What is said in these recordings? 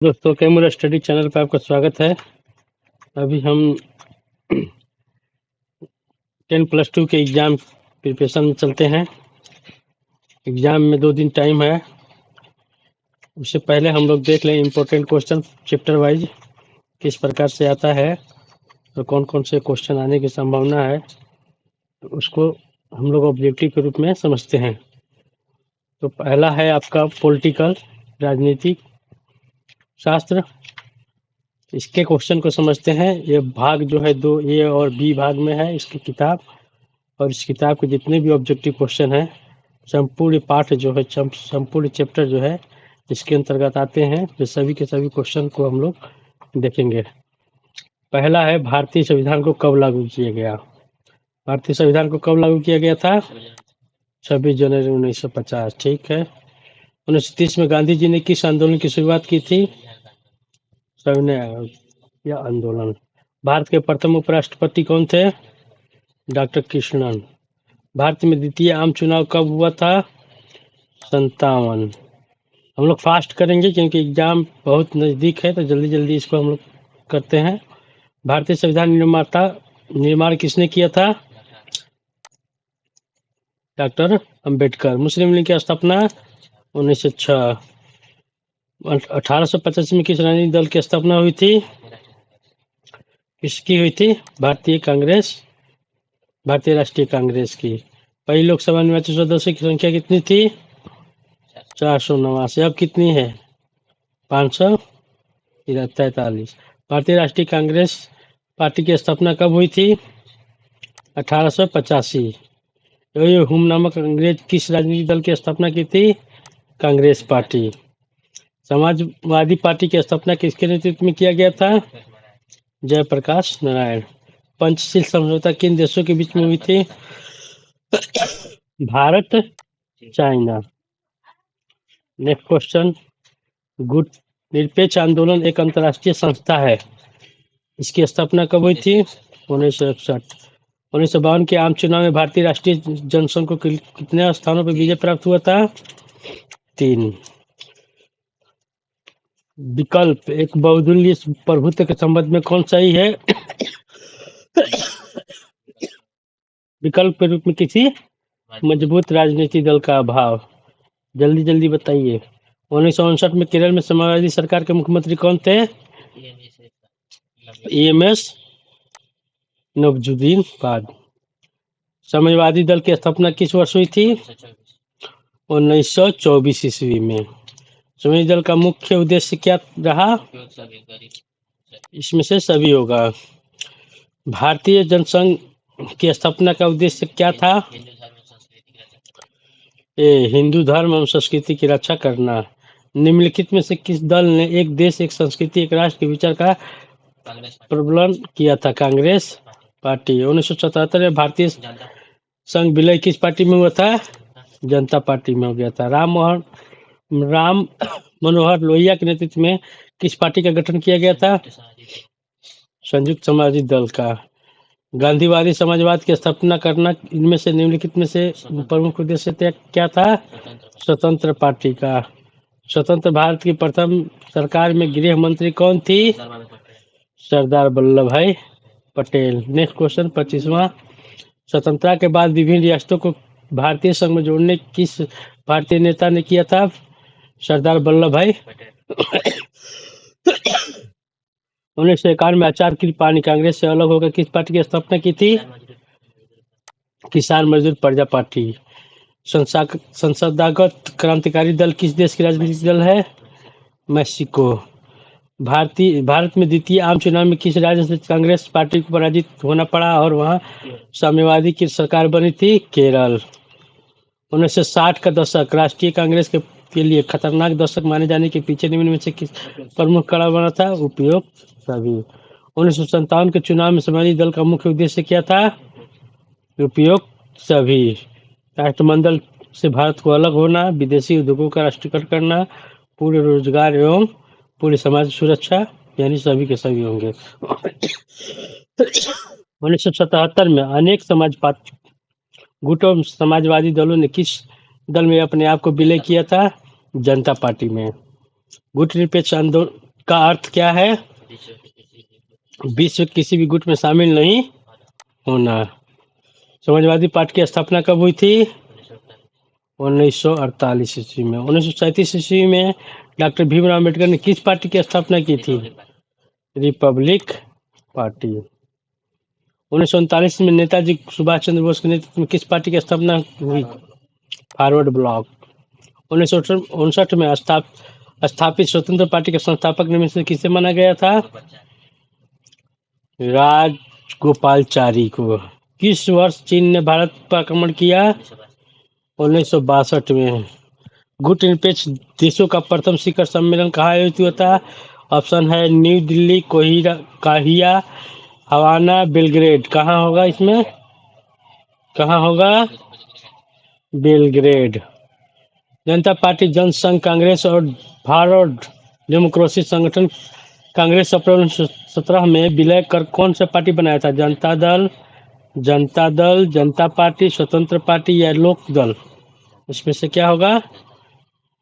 दोस्तों, camera study channel पर आपका स्वागत है। अभी हम 10+2 के एग्ज़ाम प्रिपरेशन में चलते हैं। एग्ज़ाम में 2 दिन टाइम है। उससे पहले हम लोग देख लें इम्पोर्टेंट क्वेश्चन चैप्टर वाइज किस प्रकार से आता है और कौन कौन से क्वेश्चन आने की संभावना है, उसको हम लोग ऑब्जेक्टिव के रूप में समझते हैं। तो पहला है आपका पॉलिटिकल, राजनीतिक शास्त्र। इसके क्वेश्चन को समझते हैं। ये भाग जो है 2 ए और बी भाग में है इसकी किताब, और इस किताब के जितने भी ऑब्जेक्टिव क्वेश्चन हैं, संपूर्ण पाठ जो है, संपूर्ण चैप्टर जो है इसके अंतर्गत आते हैं। ये सभी के सभी क्वेश्चन को हम लोग देखेंगे। पहला है भारतीय संविधान को कब लागू किया गया। भारतीय संविधान को कब लागू किया गया था? 26 जनवरी 1950। ठीक है। 1930 में गांधी जी ने किस आंदोलन की शुरुआत की थी? सविनय या आंदोलन। भारत के प्रथम उपराष्ट्रपति कौन थे? डॉक्टर कृष्णन। भारत में द्वितीय आम चुनाव कब हुआ था? 57। हम लोग फास्ट करेंगे क्योंकि एग्जाम बहुत नज़दीक है, तो जल्दी जल्दी इसको हम लोग करते हैं। भारतीय संविधान निर्माण किसने किया था? डॉक्टर अंबेडकर। मुस्लिम लीग की स्थापना 1906। 1885 में किस राजनीतिक दल की स्थापना हुई थी? किसकी हुई थी? भारतीय राष्ट्रीय कांग्रेस की। पहली लोकसभा निर्वाचित सदस्यों की संख्या कितनी थी? 489। अब कितनी है? 543। भारतीय राष्ट्रीय कांग्रेस पार्टी की स्थापना कब हुई थी? 1885। हुम नामक अंग्रेज किस राजनीतिक दल की स्थापना की थी? कांग्रेस पार्टी। समाजवादी पार्टी की स्थापना किसके नेतृत्व में किया गया था? जयप्रकाश नारायण। पंचशील समझौता किन देशों के बीच में हुई थी? भारत, चाइना। नेक्स्ट क्वेश्चन, गुट निरपेक्ष आंदोलन एक अंतर्राष्ट्रीय संस्था है। इसकी स्थापना कब हुई थी? 1961। 1952 के आम चुनाव में भारतीय राष्ट्रीय जनसंघ को कितने स्थानों पर विजय प्राप्त हुआ था? 3। विकल्प एक बहुदलीय प्रभुत्व के संबंध में कौन सही है? विकल्प के रूप में किसी मजबूत राजनीतिक दल का अभाव। जल्दी जल्दी बताइए। 1959 में केरल में समाजवादी सरकार के मुख्यमंत्री कौन थे? EMS नवाजुद्दीन बाद। समाजवादी दल की स्थापना किस वर्ष हुई थी? 1924 ईस्वी में। समाजवादी दल का मुख्य उद्देश्य क्या रहा? इसमें से सभी होगा। भारतीय जनसंघ की स्थापना का उद्देश्य क्या था? हिंदू धर्म एवं संस्कृति की रक्षा करना। निम्नलिखित में से किस दल ने एक देश एक संस्कृति एक राष्ट्र के विचार का प्रबलन किया था? कांग्रेस पार्टी। 1977 में भारतीय संघ विलय किस पार्टी में हुआ था? जनता पार्टी में हो गया था। राम मनोहर लोहिया के नेतृत्व में किस पार्टी का गठन किया गया था? संयुक्त समाजवादी दल का। गांधीवादी समाजवाद की स्थापना करना इनमें से निम्नलिखित में से प्रमुख उद्देश्य क्या था? स्वतंत्र पार्टी का। स्वतंत्र भारत की प्रथम सरकार में गृह मंत्री कौन थी? सरदार वल्लभ भाई पटेल। नेक्स्ट क्वेश्चन 25वां, स्वतंत्रता के बाद विभिन्न रियासतों को भारतीय संघ में जोड़ने किस भारतीय नेता ने किया था? सरदार वल्लभ भाई। 1951 में आचार्य कृपलानी कांग्रेस से अलग होकर किस पार्टी की स्थापना की थी? किसान मजदूर प्रजा पार्टी। संसदागत क्रांतिकारी दल किस देश की राजनीतिक दल है? मैक्सिको। भारत में द्वितीय आम चुनाव में किस राज्य से कांग्रेस पार्टी को पराजित होना पड़ा और वहां साम्यवादी की सरकार बनी थी? केरल। 1960 का दशक राष्ट्रीय कांग्रेस के लिए खतरनाक दशक माने जाने के पीछे निम्न में से किस प्रमुख कारण बना था? उपयोग सभी। 1957 के चुनाव में समाजवादी दल का मुख्य उद्देश्य क्या था? उपयोग सभी। राष्ट्रमंडल से भारत को अलग होना, विदेशी उद्योगों का राष्ट्रीयकरण करना, पूरे रोजगार एवं पूरे समाज सुरक्षा, यानी सभी के सभी होंगे। 1977 में अनेक गुटों समाजवादी दलों ने किस दल में अपने आप को विलय किया था? जनता पार्टी में। गुट निरपेक्ष का अर्थ क्या है? विश्व के किसी भी गुट में शामिल नहीं होना। समाजवादी पार्टी की स्थापना कब हुई थी? 1948 ईस्वी में। 1937 ईस्वी में डॉक्टर भीमराव अम्बेडकर ने किस पार्टी की स्थापना की थी? Republic party. 1939 में नेताजी सुभाष चंद्र बोस के नेतृत्व में किस पार्टी की स्थापना हुई? Forward block. 1959 में स्थापित स्वतंत्र पार्टी के संस्थापक में से किसे माना गया था? राजगोपालचारी को। किस वर्ष चीन ने भारत पर आक्रमण किया? 1962 में। गुट निरपेक्ष देशों का प्रथम शिखर सम्मेलन कहाँ आयोजित हुआ था? ऑप्शन है न्यू दिल्ली, काहिया, हवाना, बेलग्रेड। कहाँ होगा इसमें? कहाँ होगा? बेलग्रेड। जनता पार्टी, जनसंघ कांग्रेस और भारत डेमोक्रेसी संगठन कांग्रेस अप्रैल 1917 में विलय कर कौन सा पार्टी बनाया था? जनता दल, जनता पार्टी, स्वतंत्र पार्टी या लोक दल? इसमें से क्या होगा?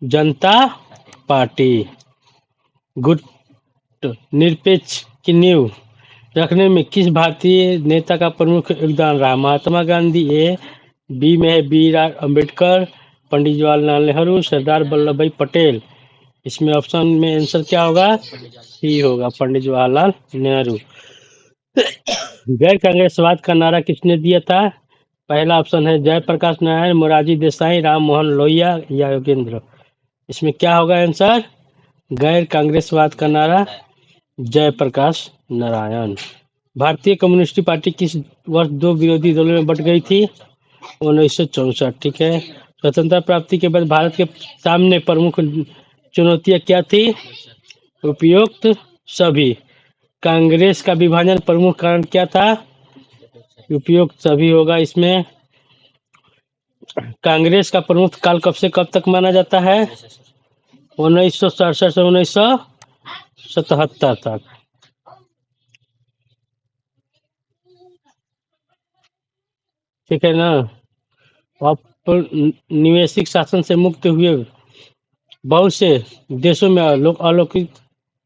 जनता पार्टी। गुट निरपेक्ष की नींव रखने में किस भारतीय नेता का प्रमुख योगदान रहा? महात्मा गांधी ए, बी में है बी आर अम्बेडकर, पंडित जवाहरलाल नेहरू, सरदार वल्लभ भाई पटेल। इसमें ऑप्शन में आंसर क्या होगा? सी होगा, पंडित जवाहरलाल नेहरू। गैर कांग्रेसवाद का नारा किसने दिया था? पहला ऑप्शन है जयप्रकाश नारायण, मोरारजी देसाई, राम मोहन लोहिया या योगेंद्र। इसमें क्या होगा आंसर? गैर कांग्रेसवाद का नारा जयप्रकाश नारायण। भारतीय कम्युनिस्ट पार्टी किस वर्ष दो विरोधी दलों में बंट गई थी? 1964। ठीक है। स्वतंत्रता प्राप्ति के बाद भारत के सामने प्रमुख चुनौतियां क्या थी? उपयुक्त सभी। कांग्रेस का विभाजन प्रमुख कारण क्या था? उपयुक्त सभी होगा इसमें। कांग्रेस का प्रमुख काल कब से कब तक माना जाता है? 1967 से 1977 तक। ठीक है ना। औपनिवेशिक शासन से मुक्त हुए बहुत से देशों में अलौकिक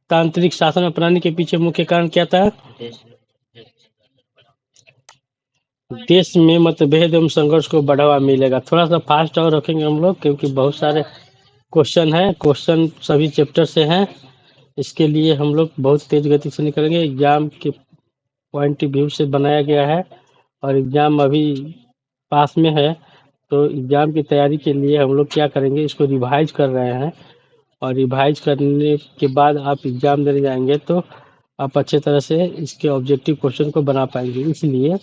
तांत्रिक शासन अपनाने के पीछे मुख्य कारण क्या था? देश में मतभेद एवं संघर्ष को बढ़ावा मिलेगा। थोड़ा सा फास्ट और रखेंगे हम लोग, क्योंकि बहुत सारे क्वेश्चन हैं। क्वेश्चन सभी चैप्टर से हैं, इसके लिए हम लोग बहुत तेज गति से निकलेंगे। एग्जाम के पॉइंट ऑफ व्यू से बनाया गया है और एग्जाम अभी पास में है, तो एग्जाम की तैयारी के लिए हम लोग क्या करेंगे, इसको रिवाइज कर रहे हैं और रिवाइज करने के बाद आप एग्जाम देने जाएंगे तो आप अच्छे तरह से इसके ऑब्जेक्टिव क्वेश्चन को बना पाएंगे। इसलिए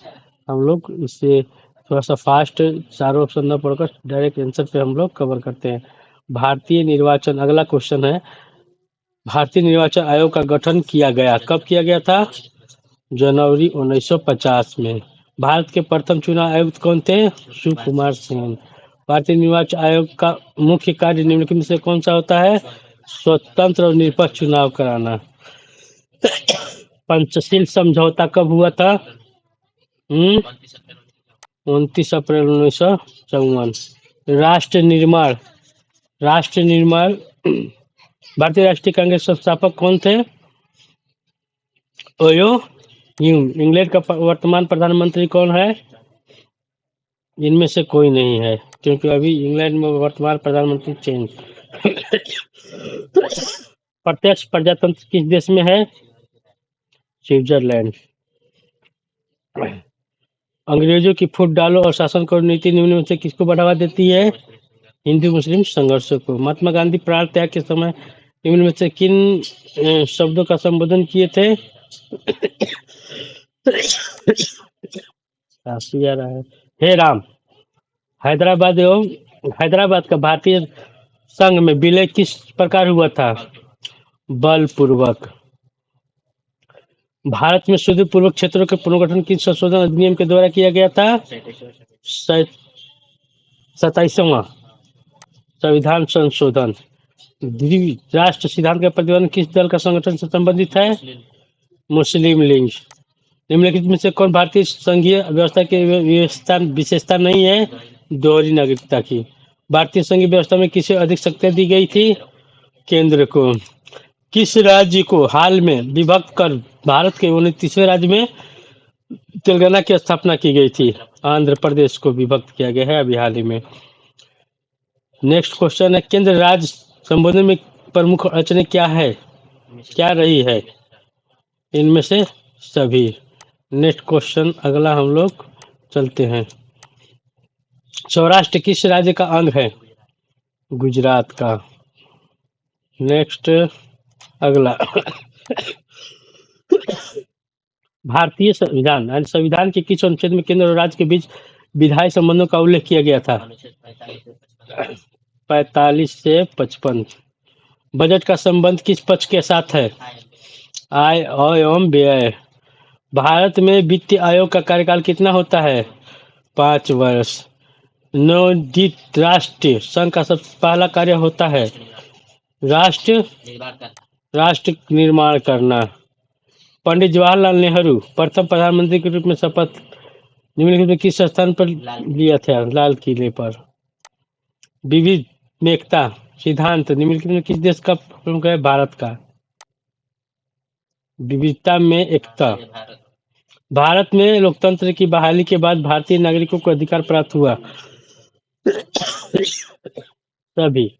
हम लोग इससे थोड़ा सा फास्ट चारों ऑप्शन न पढ़कर डायरेक्ट आंसर पे हम लोग कवर करते हैं। भारतीय निर्वाचन, अगला क्वेश्चन है, भारतीय निर्वाचन आयोग का गठन किया गया, कब किया गया था? जनवरी 1950 में। भारत के प्रथम चुनाव आयुक्त कौन थे? सुकुमार सेन। भारतीय निर्वाचन आयोग का मुख्य कार्य निम्नलिखित में से कौन सा होता है? स्वतंत्र और निष्पक्ष चुनाव कराना। पंचशील समझौता कब हुआ था? 29 अप्रैल 1954। राष्ट्र निर्माण भारतीय राष्ट्रीय कांग्रेस संस्थापक कौन थे? OYO Hume. इंग्लैंड का वर्तमान प्रधानमंत्री कौन है? इनमें से कोई नहीं है, क्योंकि अभी इंग्लैंड में वर्तमान प्रधानमंत्री चेंज। प्रत्यक्ष प्रजातंत्र किस देश में है? स्विट्जरलैंड। अंग्रेजों की फूट डालो और शासन करो नीति निम्न में से किसको बढ़ावा देती है? हिंदू मुस्लिम संघर्षों को। महात्मा गांधी प्राण त्याग के समय निम्न में से किन शब्दों का संबोधन किए थे? हे राम। हैदराबाद का भारतीय संघ में विलय किस प्रकार हुआ था? बलपूर्वक। भारत में सुदूर पूर्वक क्षेत्रों के पुनर्गठन किस संशोधन अधिनियम के द्वारा किया गया था? 27वां संविधान संशोधन। राष्ट्र सिद्धांत का प्रतिपादन किस दल का संगठन से संबंधित है? मुस्लिम लीग। निम्नलिखित में से कौन भारतीय संघीय व्यवस्था की विशेषता नहीं है? दोहरी नागरिकता की। भारतीय संघीय व्यवस्था में किसे अधिक शक्तियां दी गई थी? केंद्र को। किस राज्य को हाल में विभक्त कर भारत के 29वें राज्य में तेलंगाना की स्थापना की गई थी? आंध्र प्रदेश को विभक्त किया गया है अभी हाल ही में। नेक्स्ट क्वेश्चन है, केंद्र राज्य संबोधन में प्रमुख अड़चनें क्या रही है? इनमें से सभी। नेक्स्ट क्वेश्चन अगला हम लोग चलते हैं। सौराष्ट्र किस राज्य का अंग है? गुजरात का। नेक्स्ट अगला भारतीय संविधान यानी संविधान के किस अनुच्छेद में केंद्र और राज्य के बीच विधायी संबंधों का उल्लेख किया गया था? 45 से 55। बजट का संबंध किस पक्ष के साथ है? आय एवं व्यय। भारत में वित्तीय आयोग का कार्यकाल कितना होता है? 5 वर्ष। नवोदित राष्ट्र संघ का सबसे पहला कार्य होता है राष्ट्र निर्माण करना। पंडित जवाहरलाल नेहरू प्रथम प्रधानमंत्री के रूप में शपथ निम्नलिखित में किस स्थान पर लिया था? लाल किले पर। विविध में एकता सिद्धांत निम्नलिखित में किस देश का प्रमुख है? भारत का। विविधता में एकता। भारत में लोकतंत्र की बहाली के बाद भारतीय नागरिकों को अधिकार प्राप्त हुआ? सभी।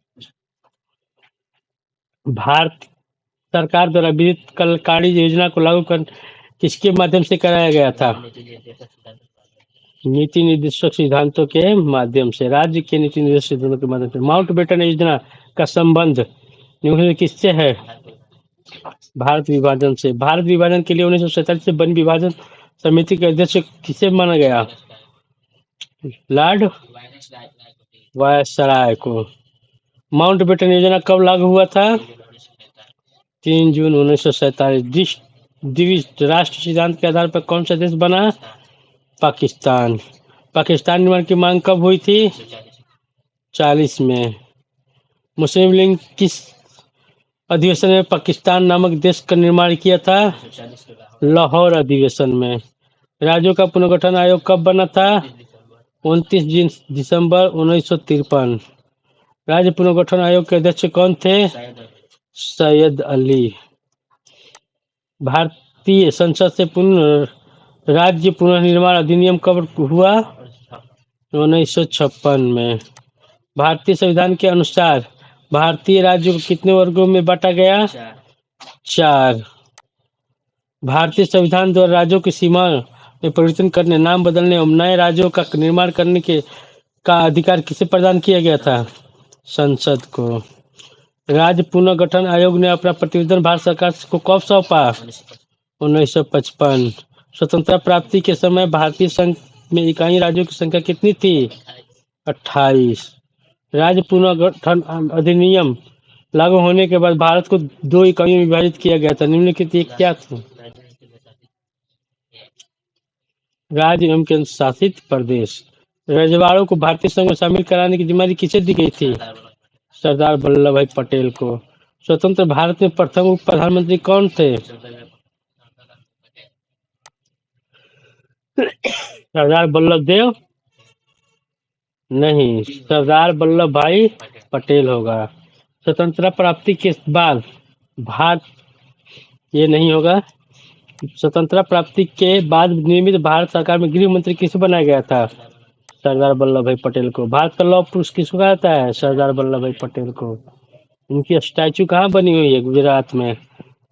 भारत सरकार द्वारा विविध कल्याणकारी योजना को लागू कर किसके माध्यम से कराया गया था? नीति निर्देशक सिद्धांतों के माध्यम से। राज्य के नीति निर्देशक सिद्धांतों के माध्यम से। माउंटबेटन योजना का संबंध किससे है? भारत विभाजन से। भारत विभाजन के लिए 1947 से वन विभाजन समिति के अध्यक्ष किसे माना गया? लॉर्ड वायसराय को। माउंटबेटन योजना कब लागू हुआ था? 3 जून 1947। द्विराष्ट्र राष्ट्र सिद्धांत के आधार पर कौन सा देश बना? पाकिस्तान। पाकिस्तान निर्माण की मांग कब हुई थी? 40 में। मुस्लिम लीग किस अधिवेशन में पाकिस्तान नामक देश का निर्माण किया था? लाहौर अधिवेशन में। राज्यों का पुनर्गठन आयोग कब बना था? 29 दिसंबर 1953। राज्य पुनर्गठन आयोग के अध्यक्ष कौन थे? सैयद अली। भारतीय संसद से राज्य पुनर्निर्माण अधिनियम कब हुआ? 1956 में। भारतीय संविधान के अनुसार भारतीय राज्यों को कितने वर्गों में बांटा गया? 4। भारतीय संविधान द्वारा राज्यों की सीमा में परिवर्तन करने, नाम बदलने और नए राज्यों का निर्माण करने का अधिकार किसे प्रदान किया गया था? संसद को। राज्य पुनर्गठन आयोग ने अपना प्रतिवेदन भारत सरकार को कब सौंपा? 1955। स्वतंत्रता प्राप्ति के समय भारतीय संघ में इकाई राज्यों की संख्या कितनी थी? 28। राज्य पुनर्गठन अधिनियम लागू होने के बाद भारत को 2 इकाइयों में विभाजित किया गया था। निम्नलिखित एक क्या था? राज्य एवं केंद्र शासित प्रदेश। रजवाड़ों को भारतीय संघ में शामिल कराने की जिम्मेदारी किसे दी गई थी? सरदार वल्लभ भाई पटेल को। स्वतंत्र भारत में प्रथम उप प्रधानमंत्री कौन थे? सरदार वल्लभ देव नहीं, सरदार वल्लभ भाई पटेल होगा। स्वतंत्रता प्राप्ति के बाद भारत ये नहीं होगा। स्वतंत्रता प्राप्ति के बाद नियमित भारत सरकार में गृह मंत्री किसे बनाया गया था? सरदार वल्लभ भाई पटेल को। भारत का लौह पुरुष किसको कहता है? सरदार वल्लभ भाई पटेल को। उनकी स्टैचू कहाँ बनी हुई है? गुजरात में।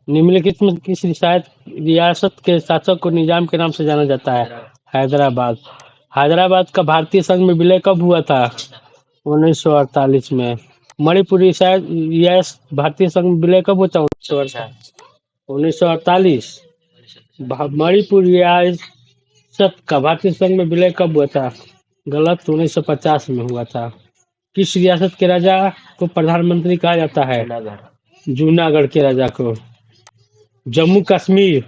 निम्नलिखित में किस रियासत के शासक को निजाम के नाम से जाना जाता है? हैदराबाद। हैदराबाद का भारतीय संघ में विलय कब हुआ था? 1948 में। मणिपुर रियासत भारतीय संघ में विलय कब होता? 1948। मणिपुर रियासत का भारतीय संघ में विलय कब हुआ था? गलत, 1950 में हुआ था। किस रियासत के राजा को प्रधानमंत्री कहा जाता है? जूनागढ़ के राजा को। जम्मू कश्मीर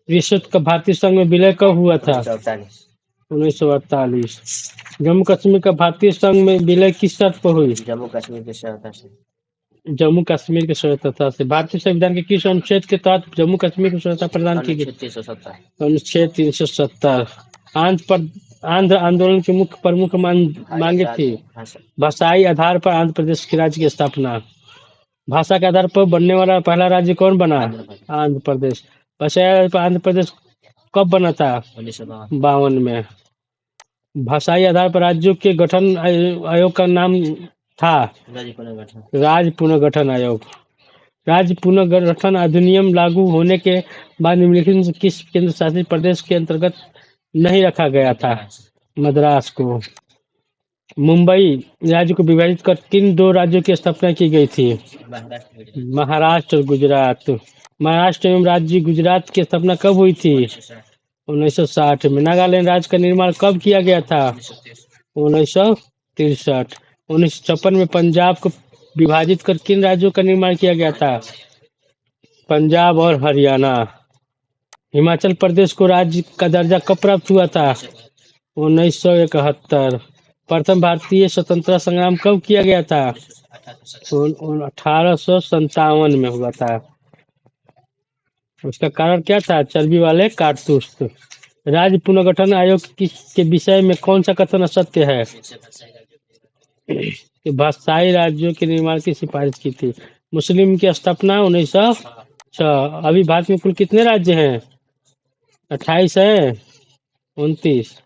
रियासत का भारतीय संघ में विलय कब हुआ था? 1948। जम्मू कश्मीर का भारतीय संघ में विलय किस शर्त पर हुई? जम्मू कश्मीर के स्वतंत्रता से। भारतीय संविधान के किस अनुच्छेद के तहत जम्मू कश्मीर को स्वतंत्रता प्रदान की गई? अनुच्छेद 370। आंध्र आंदोलन की प्रमुख मांगे थी? भाषाई आधार पर आंध्र प्रदेश के राज्य की स्थापना। भाषा के आधार पर बनने वाला पहला राज्य कौन बना? आंध्र प्रदेश। वैसे आंध्र प्रदेश कब बना था? 1952 में। भाषाई आधार पर राज्यों के गठन आयोग का नाम था राज्य पुनर्गठन आयोग। राज्य पुनर्गठन अधिनियम लागू होने के बाद निम्नलिखित में से किस केंद्र शासित प्रदेश के अंतर्गत नहीं रखा गया था? मद्रास को। मुंबई राज्य को विभाजित कर किन दो राज्यों की स्थापना की गई थी? महाराष्ट्र और गुजरात। महाराष्ट्र एवं राज्य गुजरात की स्थापना कब हुई थी? 1960 में। नागालैंड राज्य का निर्माण कब किया गया था? 1963। 1956 में पंजाब को विभाजित कर किन राज्यों का निर्माण किया गया था? पंजाब और हरियाणा। हिमाचल प्रदेश को राज्य का दर्जा कब प्राप्त हुआ था? 1971। प्रथम भारतीय स्वतंत्रता संग्राम कब किया गया था? 1857 में हुआ था। उसका कारण क्या था? चर्बी वाले कारतूस। राज्य पुनर्गठन आयोग के विषय में कौन सा कथन असत्य है? कि भाषाई राज्यों के निर्माण की सिफारिश की थी। मुस्लिम की स्थापना 1906। अभी भारत में कुल कितने राज्य हैं? 28 है? 29।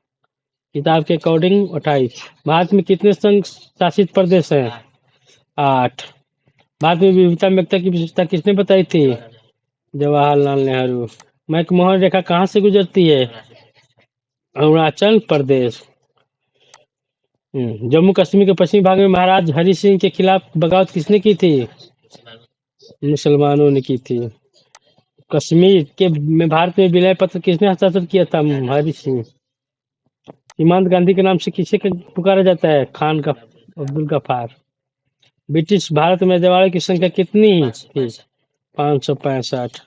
किताब के अकॉर्डिंग 28। भारत में कितने संघ शासित प्रदेश हैं? 8। भारत में विविधता में एकता की विशेषता किसने बताई थी? जवाहरलाल नेहरू। मैकमोहन रेखा कहाँ से गुजरती है? अरुणाचल प्रदेश। जम्मू कश्मीर के पश्चिमी भाग में महाराज हरि सिंह के खिलाफ बगावत किसने की थी? मुसलमानों ने की थी। कश्मीर के में भारत में विलय पत्र किसने हस्ताक्षर किया था? हरि सिंह। सीमांत गांधी के नाम से किसे पुकारा जाता है? खान का अब्दुल गफार। ब्रिटिश भारत में रजवाड़ों की संख्या कितनी थी? 565।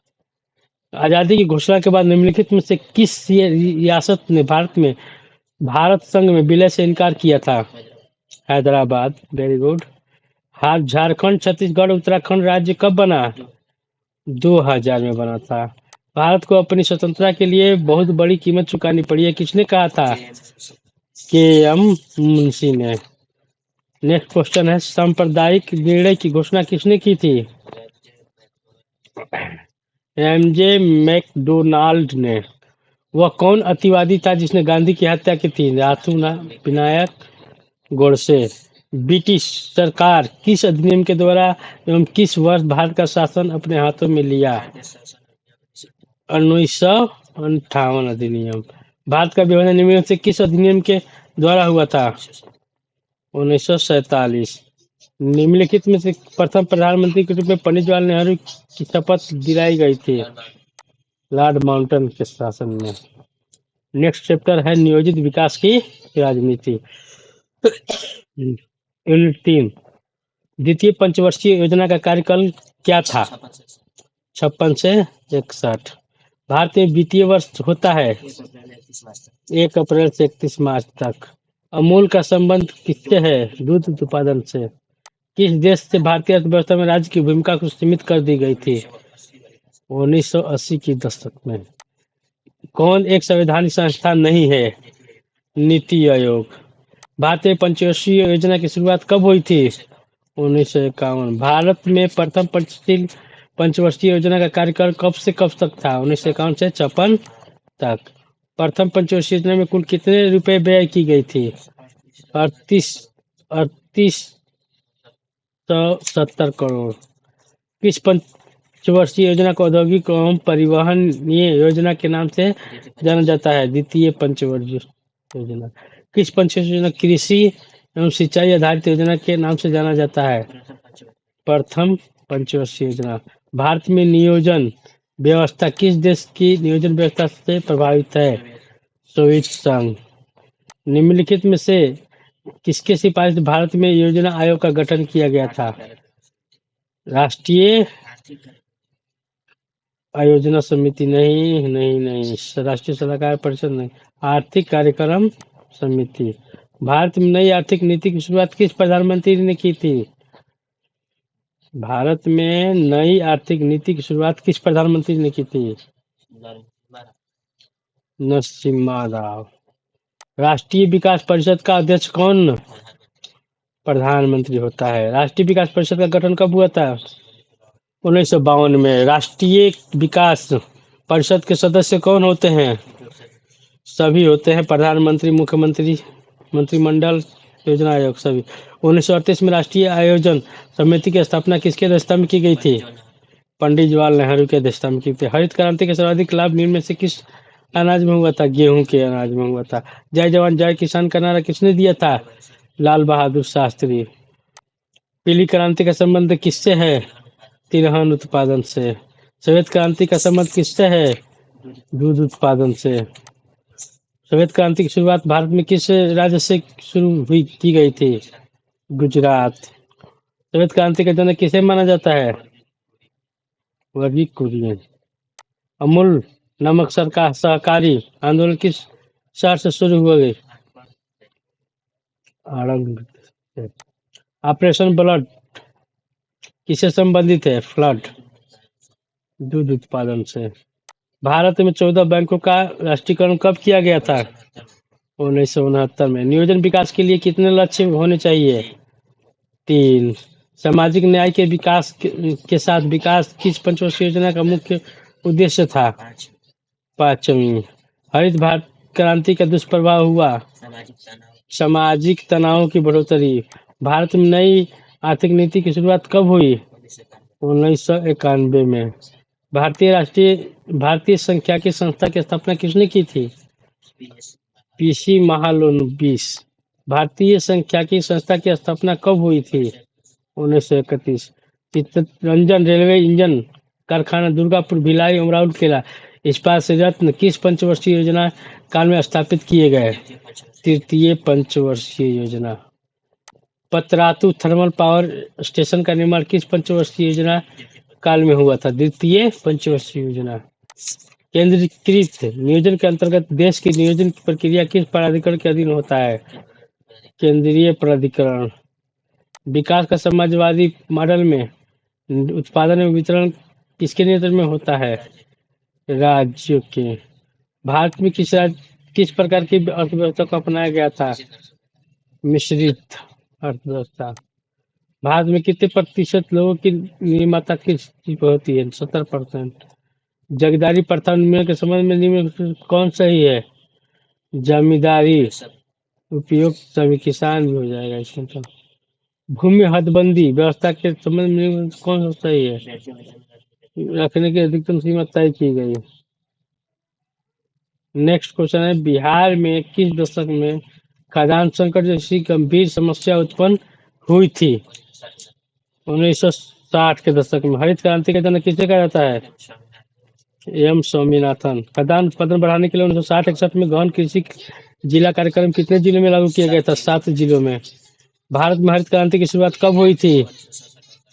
आजादी की घोषणा के बाद निम्नलिखित में से किस रियासत ने भारत संघ में विलय से इनकार किया था? हैदराबाद। Very good. झारखंड, छत्तीसगढ़, उत्तराखंड राज्य कब बना? 2000 में बना था। भारत को अपनी स्वतंत्रता के लिए बहुत बड़ी कीमत चुकानी पड़ी है, किसने कहा था? के.एम. मुंशी ने। नेक्स्ट क्वेश्चन है, सांप्रदायिक निर्णय की घोषणा किसने की थी? एमजे मैकडोनाल्ड ने। वह कौन अतिवादी था जिसने गांधी की हत्या की थी? विनायक गोडसे। ब्रिटिश सरकार किस अधिनियम के द्वारा एवं किस वर्ष भारत का शासन अपने हाथों में लिया? 1958 अधिनियम। भारत का विभाजन निम्नलिखित से किस अधिनियम के द्वारा हुआ था? 1947। निम्नलिखित में से प्रथम प्रधानमंत्री के रूप में पंडित जवाहरलाल नेहरू की शपथ दिलाई गई थी? लॉर्ड माउंटन के शासन में। नेक्स्ट चैप्टर है नियोजित विकास की राजनीति। यूनिट 3। द्वितीय पंचवर्षीय योजना का कार्यकाल क्या था? 56 से 61। भारत में वित्तीय वर्ष होता है 1 अप्रैल से 31 मार्च तक। अमूल का संबंध किससे है? दूध उत्पादन से। किस देश से भारतीय अर्थव्यवस्था में राज्य की भूमिका को सीमित कर दी गई थी? 1980 की दशक में। कौन एक संवैधानिक संस्था नहीं है? नीति आयोग। भारतीय पंचवर्षीय योजना की शुरुआत कब हुई थी? 1951। भारत में प्रथम पंचवर्षीय योजना का कार्यकाल कब से कब तक था? 1951 से 56 तक। प्रथम पंचवर्षीय योजना में कुल कितने रुपए व्यय की गई थी? 3870 करोड़। किस पंचवर्षीय योजना को औद्योगिक एवं परिवहनीय योजना के नाम से जाना जाता है? द्वितीय पंचवर्षीय योजना। किस पंचवर्षीय योजना कृषि एवं सिंचाई आधारित योजना के नाम से जाना जाता है? प्रथम पंचवर्षीय योजना। भारत में नियोजन व्यवस्था किस देश की नियोजन व्यवस्था से प्रभावित है? सोवियत संघ। निम्नलिखित में से किसके सिफारिश भारत में योजना आयोग का गठन किया गया था? राष्ट्रीय आयोजना समिति नहीं। राष्ट्रीय सलाहकार परिषद नहीं। आर्थिक कार्यक्रम समिति। भारत में नई आर्थिक नीति की शुरुआत किस प्रधानमंत्री ने की थी? भारत में नई आर्थिक नीति की शुरुआत किस प्रधानमंत्री ने की थी? नरसिम्हा राव। राष्ट्रीय विकास परिषद का अध्यक्ष कौन प्रधानमंत्री होता है। राष्ट्रीय विकास परिषद का गठन कब हुआ था? 1952 में। राष्ट्रीय विकास परिषद के सदस्य कौन होते हैं? सभी होते हैं, प्रधानमंत्री, मुख्यमंत्री, मंत्रिमंडल, योजना आयोग सभी। 1938 में राष्ट्रीय आयोजन समिति की स्थापना किसके अध्यक्षता में की गई थी? पंडित जवाहरलाल नेहरू के अध्यक्षता में की थी। हरित क्रांति के सर्वाधिक लाभ निम्न में से किस अनाज में हुआ था? गेहूं के अनाज में हुआ था। जय जवान जय किसान का नारा किसने दिया था? लाल बहादुर शास्त्री। पीली क्रांति का संबंध किससे है? तिलहन उत्पादन से। श्वेत क्रांति का संबंध किससे है? दूध उत्पादन से। श्वेत क्रांति की शुरुआत भारत में किस राज्य से शुरू हुई की गई थी? गुजरात। श्वेत क्रांति का जनक किसे माना जाता है? वर्गीज कुरियन। अमूल नमक सरकार सहकारी आंदोलन किस शहर से शुरू हुआ? आरंग से। ऑपरेशन ब्लड किससे संबंधित है? फ्लड। दूध उत्पादन से। भारत में 14 बैंकों का राष्ट्रीयकरण कब किया गया था? 1969 में। नियोजन विकास के लिए कितने लक्ष्य होने चाहिए? 3। सामाजिक न्याय के विकास के साथ विकास किस पंचवर्षीय योजना का मुख्य उद्देश्य था? 5वीं। हरित भारत क्रांति का दुष्प्रभाव हुआ? सामाजिक तनाव की बढ़ोतरी। भारत में नई आर्थिक नीति की शुरुआत कब हुई? 1991 में। भारतीय सांख्यिकी संस्था की स्थापना किसने की थी? पीसी महालनोबिस। भारतीय सांख्यिकी संस्था की स्थापना कब हुई थी? 1931। चित्तरंजन रेलवे इंजन कारखाना दुर्गापुर, भिलाई, अमराउल केला इस्पात संयंत्र किस पंचवर्षीय योजना काल में स्थापित किए गए? तृतीय पंचवर्षीय योजना। पतरातू थर्मल पावर स्टेशन का निर्माण किस पंचवर्षीय योजना काल में हुआ था? द्वितीय पंचवर्षीय योजना। केंद्रीकृत नियोजन के अंतर्गत देश की नियोजन की प्रक्रिया किस प्राधिकरण के अधीन होता है? केंद्रीय प्राधिकरण। विकास का समाजवादी मॉडल में उत्पादन एवं वितरण किसके नियंत्रण में होता है? राज्यों के। भारत में किस प्रकार की अर्थव्यवस्था को अपनाया गया था? मिश्रित अर्थव्यवस्था। भारत में कितने प्रतिशत लोगों की निर्माता किस होती है? 70%। जगीदारी प्रथा उन्मूलन के संबंध में निम्न में कौन सही है? जमींदारी उपयोग सभी किसान भी हो जाएगा इसमें तो। भूमि हदबंदी व्यवस्था के संबंध में कौन सा सही है? रखने की अधिकतम सीमा तय की गई। नेक्स्ट क्वेश्चन है, बिहार में किस दशक में खाद्यान्न संकट जैसी गंभीर समस्या उत्पन्न हुई थी? 1960 के दशक में। हरित क्रांति का जनक किसे कहा जाता है? एम स्वामीनाथन। खाद्यान्न उत्पादन बढ़ाने के लिए 1960-61 में गहन कृषि जिला कार्यक्रम कितने जिलों में लागू किया गया था? 7 जिलों में। भारत में हरित क्रांति की शुरुआत कब हुई थी?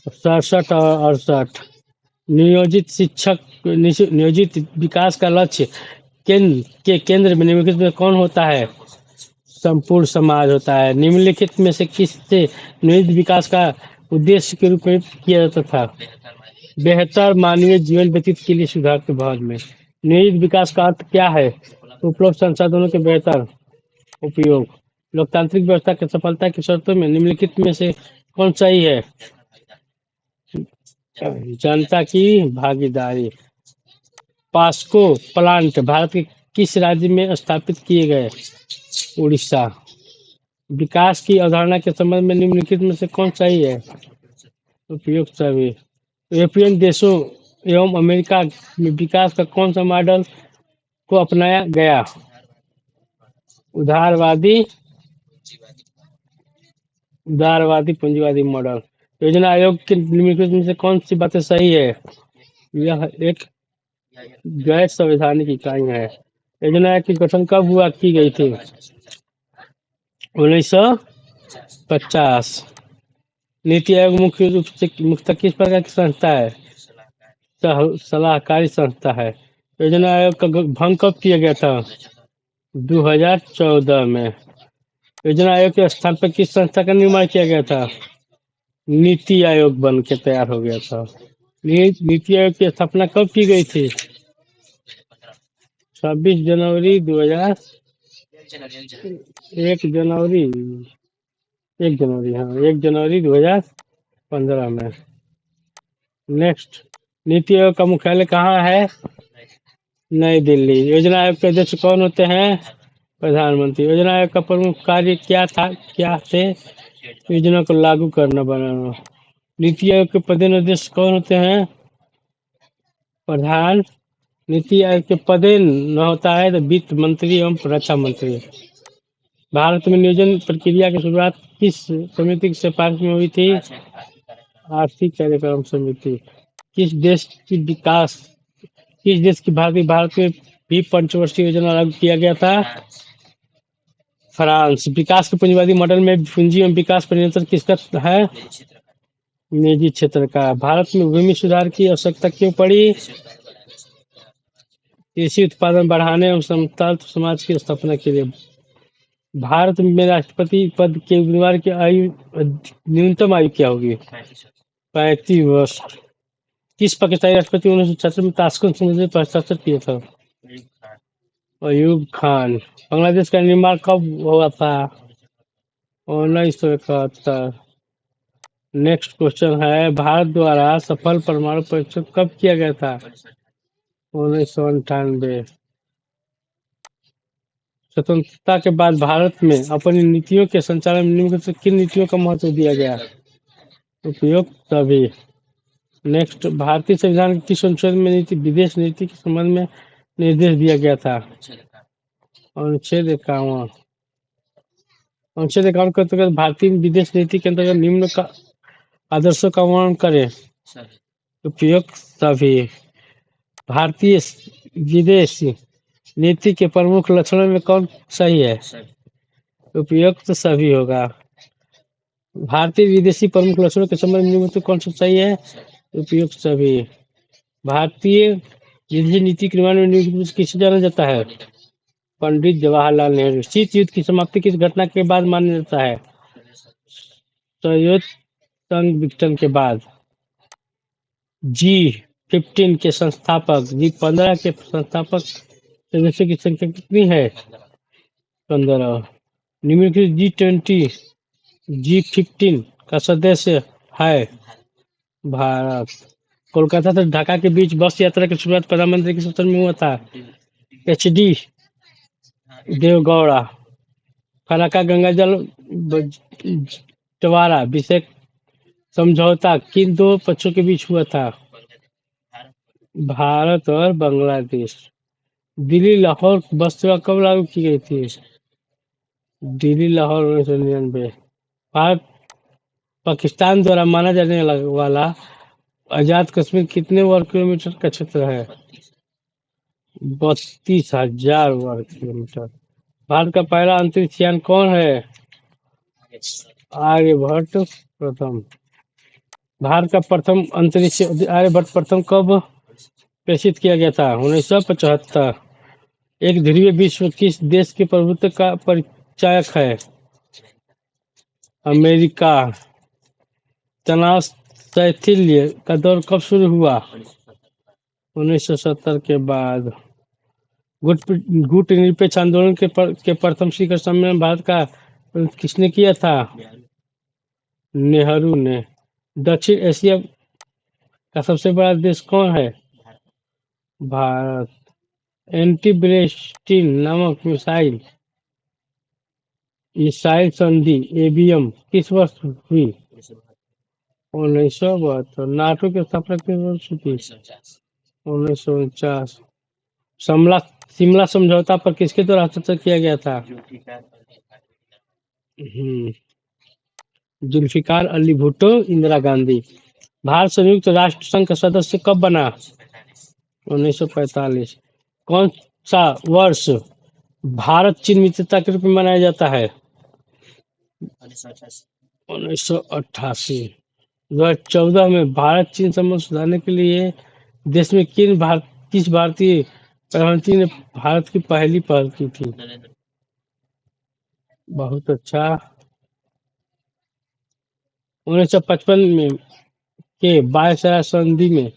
67 और 68। नियोजित विकास का लक्ष्य केंद्र में निम्नलिखित में कौन होता है? संपूर्ण समाज होता है। निम्नलिखित में से किससे नियोजित विकास का उद्देश्य के रूप में किया जाता था? बेहतर मानवीय जीवन व्यतीत के लिए सुधार के भाग में। नियोजित विकास का अर्थ क्या है? उपलब्ध संसाधनों के बेहतर उपयोग। लोकतांत्रिक व्यवस्था की सफलता की शर्तों में निम्नलिखित में से कौन सही है? जनता की भागीदारी। पास्को प्लांट भारत के किस राज्य में स्थापित किए गए? उड़ीसा। विकास की अवधारणा के संबंध में निम्नलिखित में से कौन सही है? उपयुक्त सभी। यूरोपियन देशों एवं अमेरिका में विकास का कौन सा मॉडल को अपनाया गया? उदारवादी पूंजीवादी मॉडल। योजना आयोग के निम्नलिखित में से कौन सी बातें सही है? यह एक गैर संवैधानिक इकाई है। योजना आयोग की गठन कब हुआ की गई थी? 1950। नीति आयोग मुख्य रूप से मुख्यतः किस प्रकार की संस्था है? सलाहकारी संस्था है। योजना आयोग का भंग कब किया गया था? 2014 में। योजना आयोग के स्थान पर किस संस्था का निर्माण किया गया था? नीति आयोग बन के तैयार हो गया था। नीति आयोग की स्थापना कब की गई थी? 26 जनवरी 2000। 1 जनवरी 1 जनवरी, हाँ 1 जनवरी 2015 में। नेक्स्ट, नीति आयोग का मुख्यालय कहाँ है? नई दिल्ली। योजना आयोग के अध्यक्ष कौन होते हैं? प्रधानमंत्री। योजना आयोग का प्रमुख कार्य क्या थे? योजना को लागू करना, बनाना। नीति आयोग के प्रधान कौन होते हैं? प्रधान। नीति आयोग के पदेन न होता है तो वित्त मंत्री एवं रक्षा मंत्री। भारत में नियोजन प्रक्रिया की शुरुआत किस समिति की सिफारिश में हुई थी? आर्थिक कार्यक्रम समिति। किस देश की विकास किस देश की भारत में भी पंचवर्षीय योजना लागू किया गया था? फ्रांस। विकास के पूंजीवादी मॉडल में पूंजी एवं विकास पर नियंत्रण किसका है? निजी क्षेत्र का। भारत में भूमि सुधार की आवश्यकता क्यों पड़ी? कृषि उत्पादन बढ़ाने एवं समतल समाज की स्थापना के लिए। भारत में राष्ट्रपति पद के उम्मीदवार की आयु न्यूनतम आयु क्या होगी? 35 वर्ष। किस पाकिस्तानी राष्ट्रपति 1976 में ताशकंद समझौते पर हस्ताक्षर किया था? अयूब खान। बांग्लादेश का निर्माण कब हुआ था? 1971। नेक्स्ट क्वेश्चन है, भारत द्वारा सफल परमाणु परीक्षण कब किया गया था? 1998। स्वतंत्रता के बाद भारत में अपनी नीतियों के संचालन में निम्नलिखित से किन नीतियों का महत्व दिया गया? उपयुक्त सभी। नेक्स्ट, भारतीय संविधान के किस संशोधन में विदेश नीति के संबंध में निर्देश दिया गया था? अनुच्छेद 51। अनुच्छेद 51 के अंतर्गत भारतीय विदेश नीति के अंतर्गत निम्न का आदर्शों का वर्णन करें। उपयुक्त सभी। भारतीय विदेश नीति के प्रमुख लक्षणों में कौन सही है? उपयुक्त सभी होगा। भारतीय विदेशी प्रमुख लक्षणों के संबंध में निम्न कौन सा सही है? उपयुक्त सभी। भारतीय विदेशी नीति के निर्माण में निम्नलिखित किसे जाना जाता है? पंडित जवाहरलाल नेहरू। शीत युद्ध की समाप्ति किस घटना के बाद माना जाता है? संयुक्त संघ विघटन के बाद। G15 के संस्थापक, G15 के संस्थापक सदस्यों की संख्या कितनी है? 15। निम्नलिखित G20 G15 का सदस्य है? भारत। कोलकाता से ढाका के बीच बस यात्रा की शुरुआत प्रधानमंत्री के शासन में हुआ था? HD देवगौड़ा। फराक्का गंगा जल बंटवारा विषय समझौता किन दो पक्षों के बीच हुआ था? भारत और बांग्लादेश। दिल्ली लाहौर बस सेवा कब लागू की गई थी? दिल्ली लाहौर 1999। भारत पाकिस्तान द्वारा माना जाने वाला आजाद कश्मीर कितने वर्ग किलोमीटर का क्षेत्र है? 32,000 वर्ग किलोमीटर। भारत का पहला अंतरिक्ष यान कौन है? आर्यभट्ट प्रथम। भारत का प्रथम अंतरिक्ष आर्यभट्ट प्रथम कब प्रेषित किया गया था? 1975। एक ध्रुवीय विश्व किस देश के प्रभुत्व का परिचायक है? अमेरिका। तनाव शैथिल्य का दौर कब शुरू हुआ? 1970 के बाद। गुट निरपेक्ष आंदोलन के प्रथम शिखर सम्मेलन भारत का किसने किया था? नेहरू ने। दक्षिण एशिया का सबसे बड़ा देश कौन है? भारत। एंटी ब्रेस्टिन नामक मिसाइल संधि एबीएम किस वर्ष हुई? 1972। नाटो की स्थापना किस वर्ष हुई थी? 1949। शिमला समझौता पर किसके द्वारा हस्ताक्षर किया गया था? जुल्फिकार अली भुट्टो, इंदिरा गांधी। भारत संयुक्त राष्ट्र संघ का सदस्य कब बना? 1945। कौन सा वर्ष भारत चीन मित्रता के रूप में मनाया जाता है? 1988। 2014 में भारत चीन संबंध सुधारने के लिए देश में किस भारतीय प्रधानमंत्री ने भारत की पहली पहल की थी? बहुत अच्छा। 1955 में के वायसराय संधि में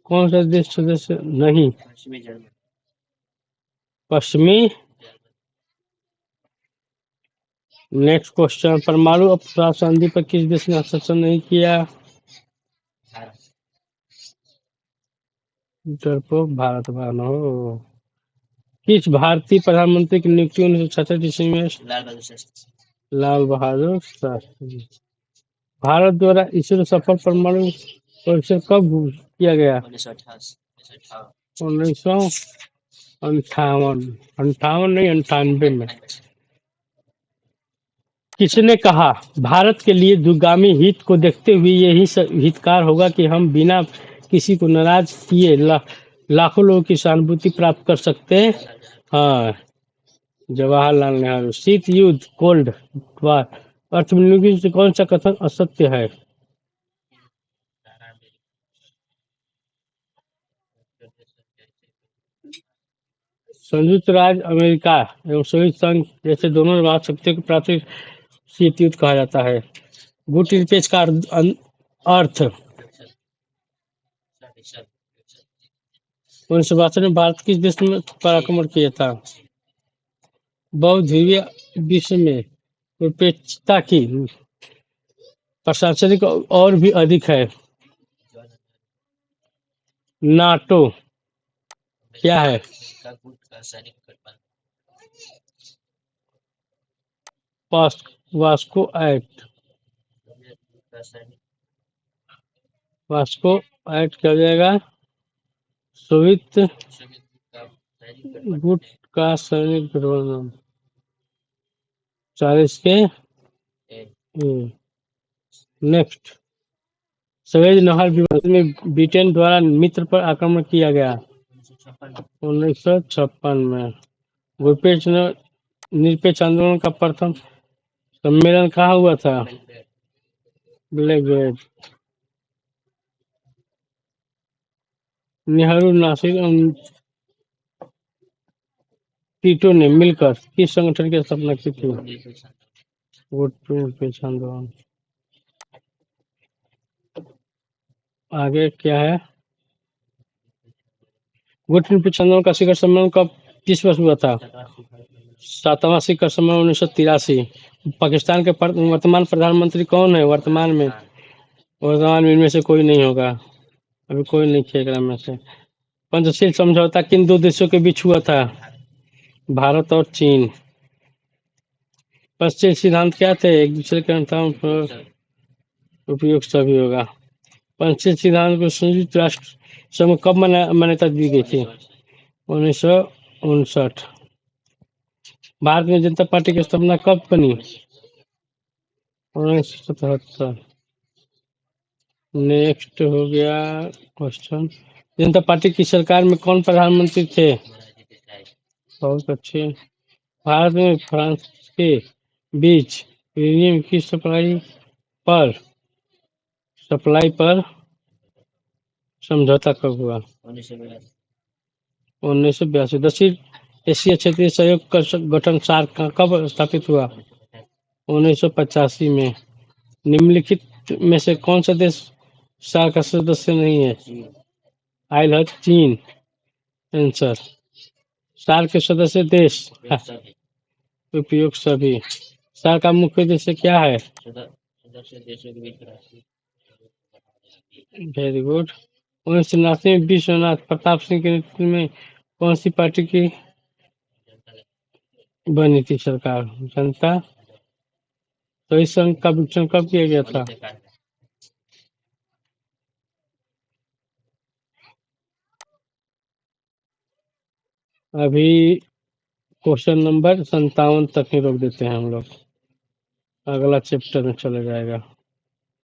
कौन सा देश सदस्य नहीं? पश्चिमी नेक्स्ट क्वेश्चन, परमाणु अफवाह संधि पर किस देश ने हस्ताक्षर नहीं किया? डरपोक भारत वाला हो। किस भारतीय प्रधानमंत्री की नियुक्ति 1966 ईस्वी में? लाल बहादुर शास्त्री। भारत द्वारा इसरो सफल परमाणु परीक्षण कब किया गया? 1958। अंठावन नहीं, 98 में। किसने कहा, भारत के लिए दूरगामी हित को देखते हुए यही हितकार होगा कि हम बिना किसी को नाराज किए लाखों लोगों की सहानुभूति प्राप्त कर सकते हैं? हाँ, जवाहरलाल नेहरू। शीत युद्ध, कोल्ड वार, अर्थव्यवस्था से कौन सा कथन असत्य है? संयुक्त राज्य अमेरिका एवं सोवियत संघ जैसे दोनों महाशक्तियों के प्राथमिक शीत युद्ध कहा जाता है। गुटनिरपेक्ष का अर्थ? 1962 में भारत किस देश में पर आक्रमण किया था? बहुध्रुवीय विश्व में निरपेक्षता की प्रशासनिक और भी अधिक है। नाटो क्या है? Vasco act. वास्को एक्ट क्या हो जाएगा? सोवियत गुट का सैनिक गठबंधन। 40 के नेक्स्ट, सवेज नहर विवाद में ब्रिटेन द्वारा मित्र पर आक्रमण किया गया 1956 में। निरपेक्ष आंदोलन का प्रथम सम्मेलन कहाँ हुआ था? ब्लैकबेड। नेहरू, नासिर और टीटो ने मिलकर किस संगठन की स्थापना की थी? निरपेक्ष आंदोलन। आगे क्या है? गुट निरपेक्ष आंदोलन का शिखर सम्मेलन कब किस वर्ष हुआ था? 7वां शिखर सम्मेलन 1983। पाकिस्तान के वर्तमान प्रधानमंत्री कौन है? वर्तमान में इनमें से कोई नहीं होगा, अभी कोई नहीं खेल में से। पंचशील समझौता किन दो देशों के बीच हुआ था? भारत और चीन। पंचशील सिद्धांत क्या थे? एक दूसरे के उपयोग सभी होगा। पंचशील सिद्धांत को संयुक्त राष्ट्र समूह कब मान्यता दी गई थी? 1959। भारत में जनता पार्टी की स्थापना कब बनी? 1977। नेक्स्ट हो गया क्वेश्चन, जनता पार्टी की सरकार में कौन प्रधानमंत्री थे? बहुत अच्छे। भारत में फ्रांस के बीच यूरेनियम की सप्लाई पर समझौता कब हुआ? 1982। दक्षिण एशिया क्षेत्रीय सहयोग गठन सार्क कब स्थापित हुआ? 1985 में। निम्नलिखित में से कौन सा देश सार्क का सदस्य नहीं है? चीन। आंसर, सार्क के सदस्य देश उपयोग सभी। सार्क का मुख्य उद्देश्य क्या है? Very good. 1989 में विश्वनाथ प्रताप सिंह के नेतृत्व में कौन सी पार्टी की बनी थी सरकार? जनता। तो इस संघ का विघटन कब किया गया था? अभी क्वेश्चन नंबर 57 तक ही रोक देते हैं हम लोग, अगला चैप्टर में चले जाएगा।